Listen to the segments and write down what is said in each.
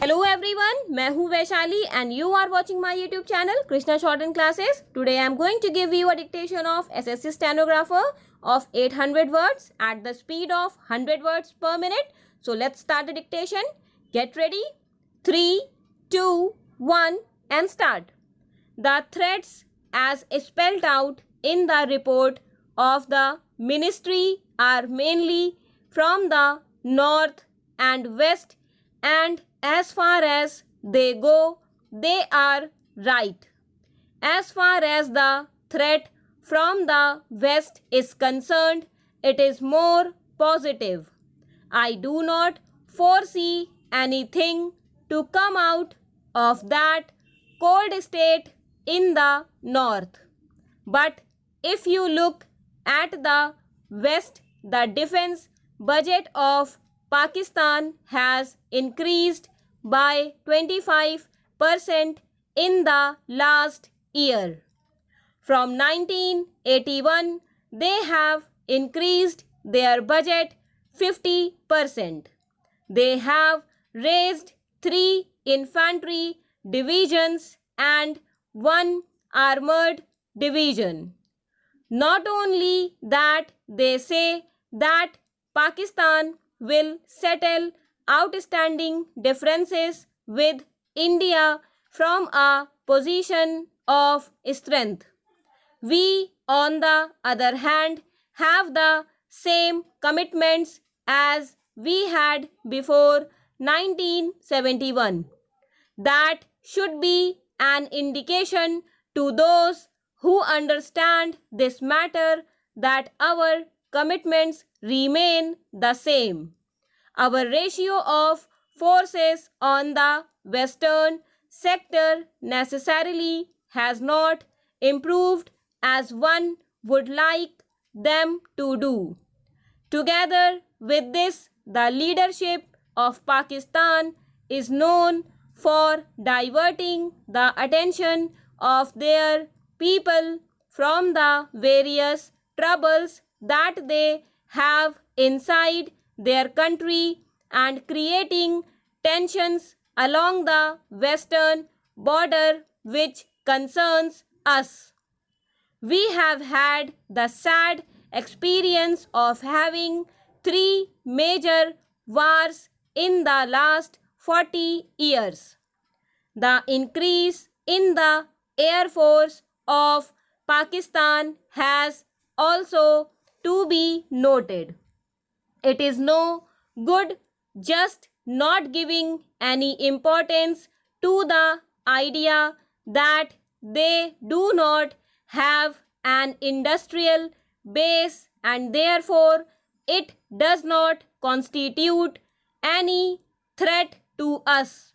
Hello everyone, मैं हूँ Vaishali and you are watching my YouTube channel Krishna Shorten Classes. Today I am going to give you a dictation of SSC Stenographer of 800 words at the speed of 100 words per minute. So let's start the dictation. Get ready. 3, 2, 1 and start. The threats as spelled out in the report of the ministry are mainly from the north and west, and as far as they go, they are right. As far as the threat from the west is concerned, it is more positive. I do not foresee anything to come out of that cold state in the north. But if you look at the west, the defense budget of Pakistan has increased by 25% in the last year. From 1981, they have increased their budget 50%. They have raised 3 infantry divisions and 1 armored division. Not only that, they say that Pakistan will settle outstanding differences with India from a position of strength. We, on the other hand, have the same commitments as we had before 1971. That should be an indication to those who understand this matter that our commitments remain the same. Our ratio of forces on the western sector necessarily has not improved as one would like them to do. Together with this, the leadership of Pakistan is known for diverting the attention of their people from the various troubles that they have inside their country and creating tensions along the western border which concerns us. We have had the sad experience of having 3 major wars in the last 40 years. The increase in the Air Force of Pakistan has also to be noted. It is no good just not giving any importance to the idea that they do not have an industrial base and therefore it does not constitute any threat to us.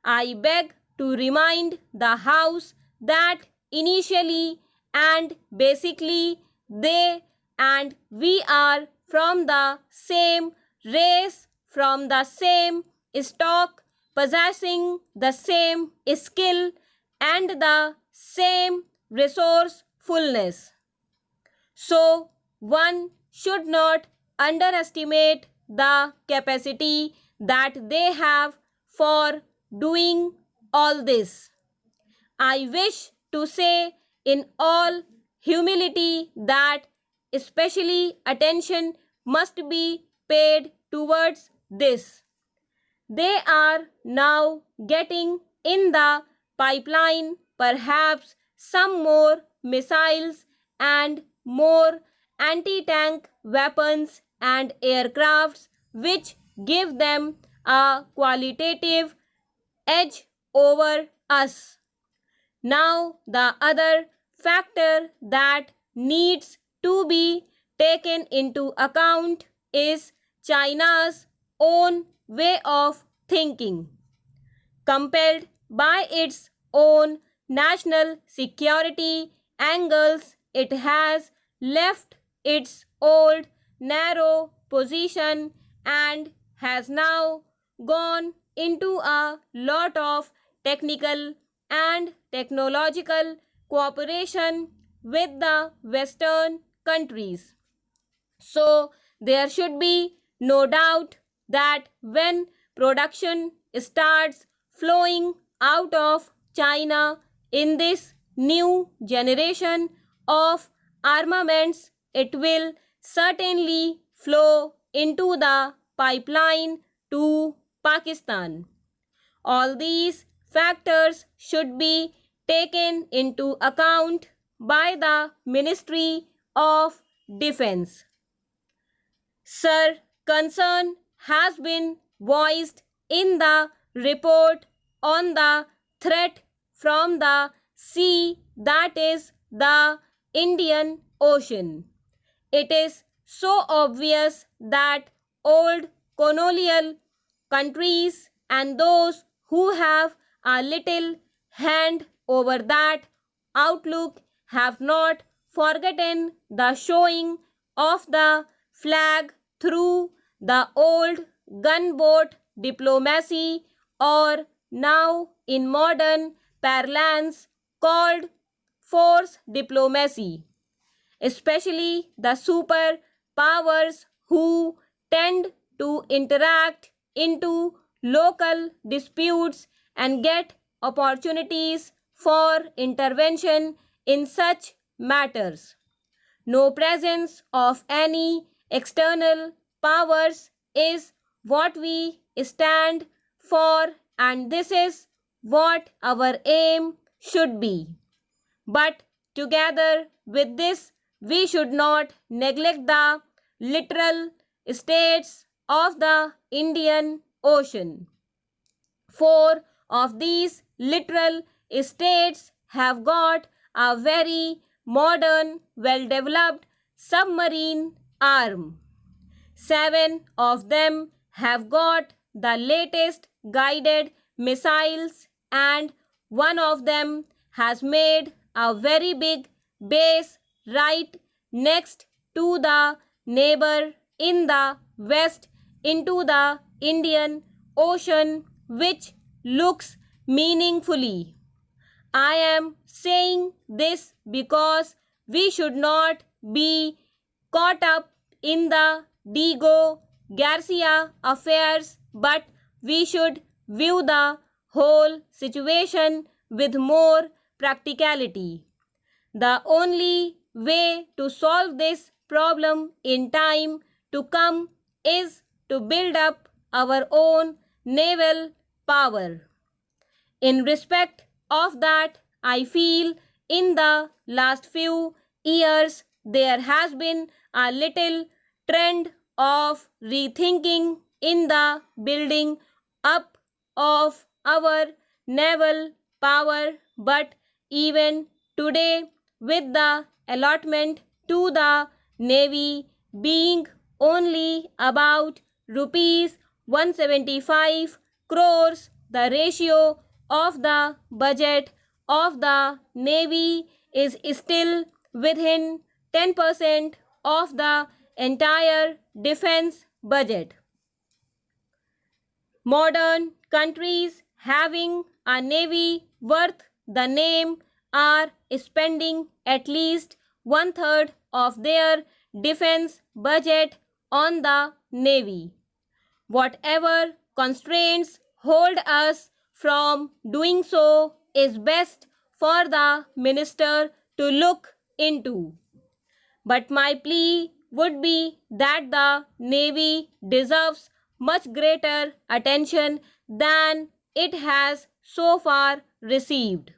I beg to remind the House that initially and basically they and we are from the same race, from the same stock, possessing the same skill and the same resourcefulness. So, one should not underestimate the capacity that they have for doing all this. I wish to say in all humility that especially attention must be paid towards this. They are now getting in the pipeline perhaps some more missiles and more anti-tank weapons and aircrafts which give them a qualitative edge over us. Now, the other factor that needs to be taken into account is China's own way of thinking. Compelled by its own national security angles, it has left its old narrow position and has now gone into a lot of technical and technological cooperation with the Western countries. So there should be no doubt that when production starts flowing out of China in this new generation of armaments, it will certainly flow into the pipeline to Pakistan. All these factors should be taken into account by the Ministry of Defense. Sir, concern has been voiced in the report on the threat from the sea, that is the Indian Ocean. It is so obvious that old colonial countries and those who have a little hand over that outlook have not forgotten the showing of the flag through the old gunboat diplomacy, or now in modern parlance called force diplomacy, especially the superpowers who tend to interact into local disputes and get opportunities for intervention in such matters. No presence of any external powers is what we stand for, and this is what our aim should be. But together with this, we should not neglect the literal states of the Indian Ocean. Four of these literal states have got a very modern, well-developed submarine arm. 7 of them have got the latest guided missiles, and one of them has made a very big base right next to the neighbor in the west into the Indian Ocean, which looks meaningfully. I am saying this because we should not be caught up in the Diego Garcia affairs, but we should view the whole situation with more practicality. The only way to solve this problem in time to come is to build up our own naval power. In respect of that, I feel in the last few years there has been a little trend of rethinking in the building up of our naval power, but even today, with the allotment to the Navy being only about rupees 175 crores, the ratio of the budget of the Navy is still within 10% of the entire defense budget. Modern countries having a navy worth the name are spending at least 1/3 of their defense budget on the navy. Whatever constraints hold us from doing so is best for the minister to look into. But my plea would be that the Navy deserves much greater attention than it has so far received.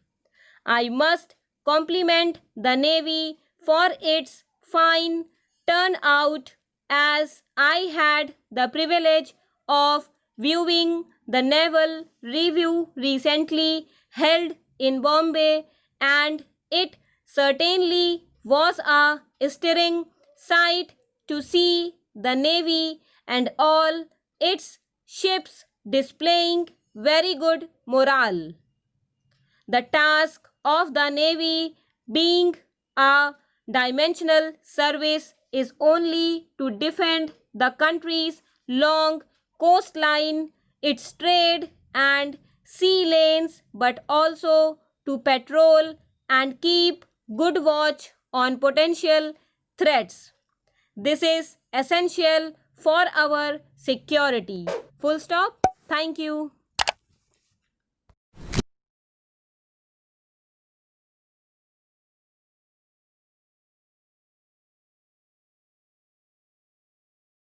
I must compliment the Navy for its fine turnout, as I had the privilege of viewing the Naval Review recently held in Bombay, and it certainly was a stirring sight to see the Navy and all its ships displaying very good morale. The task of the Navy, being a dimensional service, is only to defend the country's long coastline, its trade and sea lanes, but also to patrol and keep good watch on potential threats. This is essential for our security. Full stop. Thank you.